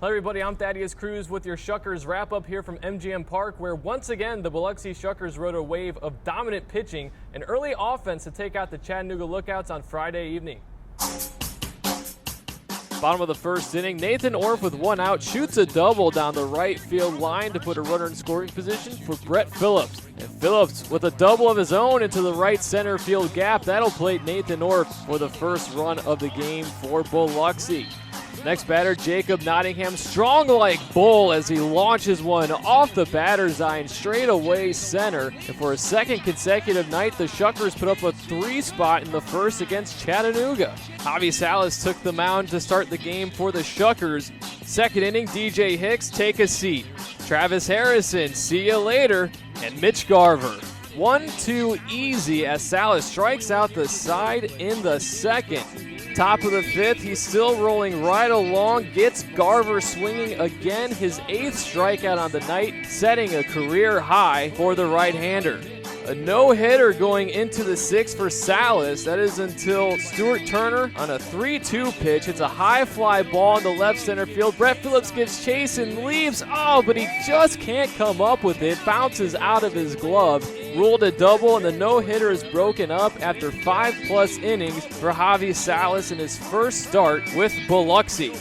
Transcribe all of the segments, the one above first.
Hello everybody, I'm Thaddeus Cruz with your Shuckers Wrap-Up here from MGM Park, where once again the Biloxi Shuckers rode a wave of dominant pitching and early offense to take out the Chattanooga Lookouts on Friday evening. Bottom of the first inning, Nathan Orff with one out shoots a double down the right field line to put a runner in scoring position for Brett Phillips. And Phillips with a double of his own into the right center field gap. That'll plate Nathan Orff for the first run of the game for Biloxi. Next batter, Jacob Nottingham, strong like bull as he launches one off the batter's eye and straight away center. And for a second consecutive night, the Shuckers put up a 3 spot in the first against Chattanooga. Javi Salas took the mound to start the game for the Shuckers. Second inning, DJ Hicks, take a seat. Travis Harrison, see you later. And Mitch Garver. 1-2 easy as Salas strikes out the side in the second. Top of the fifth, he's still rolling right along, gets Garver swinging again, his 8th strikeout on the night, setting a career high for the right-hander. A no-hitter going into the 6th for Salas. That is until Stuart Turner on a 3-2 pitch hits a high fly ball in the left center field. Brett Phillips gives chase and leaves. Oh, but he just can't come up with it. Bounces out of his glove. Ruled a double, and the no-hitter is broken up after 5+ innings for Javi Salas in his first start with Biloxi.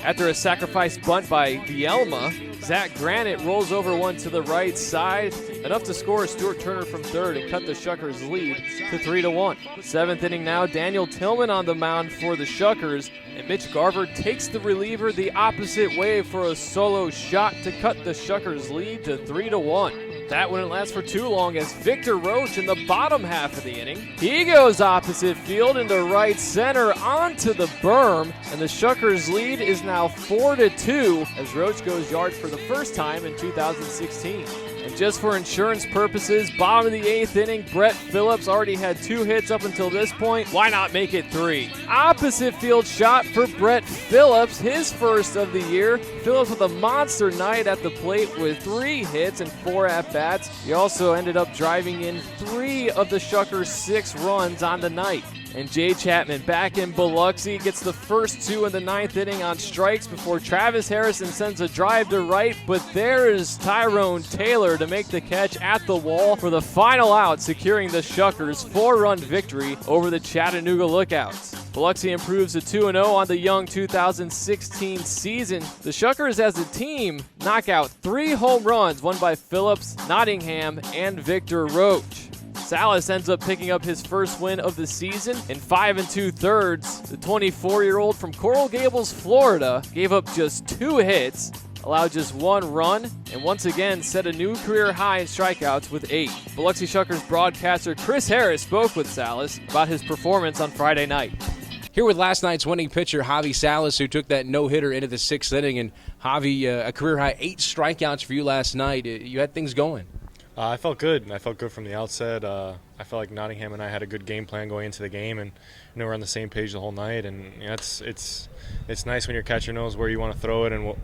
After a sacrifice bunt by Bielma, Zach Granite rolls over one to the right side, enough to score Stuart Turner from third and cut the Shuckers' lead to 3-1. 7th inning now, Daniel Tillman on the mound for the Shuckers, and Mitch Garver takes the reliever the opposite way for a solo shot to cut the Shuckers' lead to 3-1. That wouldn't last for too long as Victor Roach in the bottom half of the inning. He goes opposite field into right center onto the berm, and the Shuckers' lead is now 4-2 as Roach goes yard for the first time in 2016. And just for insurance purposes, bottom of the 8th inning, Brett Phillips already had 2 hits up until this point. Why not make it 3? Opposite field shot for Brett Phillips, his first of the year. Phillips with a monster night at the plate with 3 hits and 4 at-bats. He also ended up driving in 3 of the Shuckers' 6 runs on the night. And Jay Chapman back in Biloxi gets the first 2 in the 9th inning on strikes before Travis Harrison sends a drive to right, but there is Tyrone Taylor to make the catch at the wall for the final out, securing the Shuckers' 4-run victory over the Chattanooga Lookouts. Biloxi improves to 2-0 on the young 2016 season. The Shuckers as a team knock out 3 home runs, won by Phillips, Nottingham, and Victor Roach. Salas ends up picking up his first win of the season in 5 2/3. The 24-year-old from Coral Gables, Florida, gave up just 2 hits, allowed just 1 run, and once again set a new career high in strikeouts with 8. Biloxi Shuckers broadcaster Chris Harris spoke with Salas about his performance on Friday night. Here with last night's winning pitcher, Javi Salas, who took that no-hitter into the 6th inning. And Javi, a career-high 8 strikeouts for you last night. You had things going. I felt good. I felt good from the outset. I felt like Nottingham and I had a good game plan going into the game, and we're on the same page the whole night. And it's nice when your catcher knows where you want to throw it and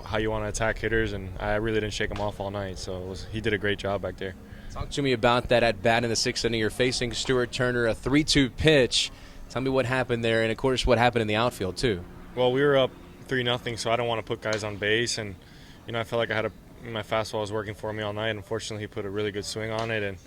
how you want to attack hitters. And I really didn't shake him off all night, so he did a great job back there. Talk to me about that at bat in the 6th inning. You're facing Stuart Turner, a 3-2 pitch. Tell me what happened there, and of course what happened in the outfield too. Well, we were up 3-0, so I don't want to put guys on base, and I felt like my fastball was working for me all night. Unfortunately, he put a really good swing on it, and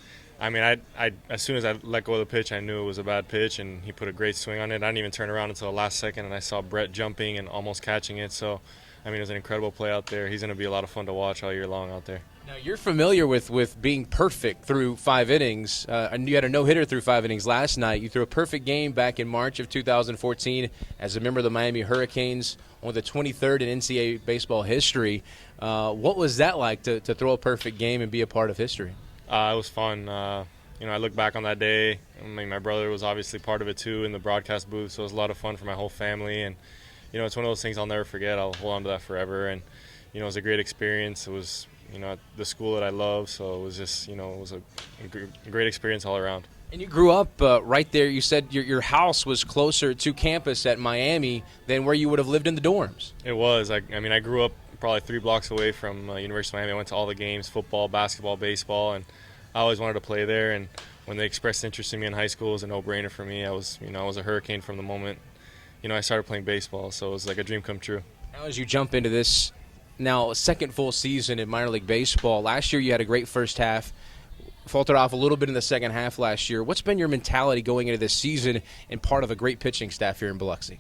I as soon as I let go of the pitch, I knew it was a bad pitch, and he put a great swing on it. I didn't even turn around until the last second, and I saw Brett jumping and almost catching it. So, it was an incredible play out there. He's going to be a lot of fun to watch all year long out there. Now, you're familiar with being perfect through 5 innings, and you had a no-hitter through 5 innings last night. You threw a perfect game back in March of 2014 as a member of the Miami Hurricanes, on the 23rd in NCAA baseball history. What was that like to throw a perfect game and be a part of history? It was fun. I look back on that day. My brother was obviously part of it too in the broadcast booth, so it was a lot of fun for my whole family. And it's one of those things I'll never forget. I'll hold on to that forever. And it was a great experience. It was at the school that I love, so it was just it was a great experience all around. And you grew up right there. You said your house was closer to campus at Miami than where you would have lived in the dorms. It was. I grew up probably 3 blocks away from University of Miami. I went to all the games, football, basketball, baseball, and I always wanted to play there. And when they expressed interest in me in high school, it was a no-brainer for me. I was a Hurricane from the moment I started playing baseball, so it was like a dream come true. Now as you jump into this now second full season in minor league baseball, last year you had a great first half, faltered off a little bit in the second half last year. What's been your mentality going into this season and part of a great pitching staff here in Biloxi?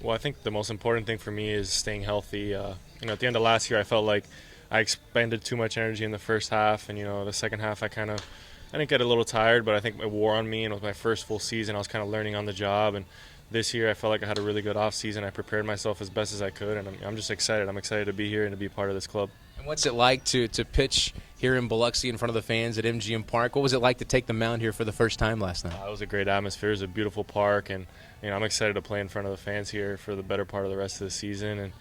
Well, I think the most important thing for me is staying healthy. At the end of last year, I felt like I expended too much energy in the first half, and the second half I didn't get a little tired, but I think it wore on me, and with my first full season I was kind of learning on the job. And this year I felt like I had a really good off season. I prepared myself as best as I could, and I'm just excited. I'm excited to be here and to be part of this club. And what's it like to pitch here in Biloxi in front of the fans at MGM Park? What was it like to take the mound here for the first time last night? It was a great atmosphere. It was a beautiful park, and I'm excited to play in front of the fans here for the better part of the rest of the season. And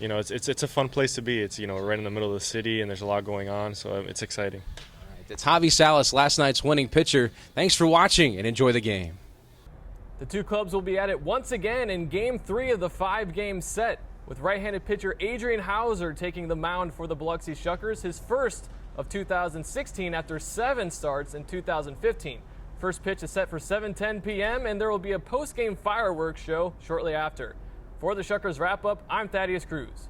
it's a fun place to be. It's right in the middle of the city, and there's a lot going on, so it's exciting. All right, that's Javi Salas, last night's winning pitcher. Thanks for watching, and enjoy the game. The two clubs will be at it once again in Game 3 of the 5-game set, with right-handed pitcher Adrian Hauser taking the mound for the Biloxi Shuckers, his first of 2016 after 7 starts in 2015. First pitch is set for 7:10 p.m., and there will be a post-game fireworks show shortly after. For the Shuckers Wrap-Up, I'm Thaddeus Cruz.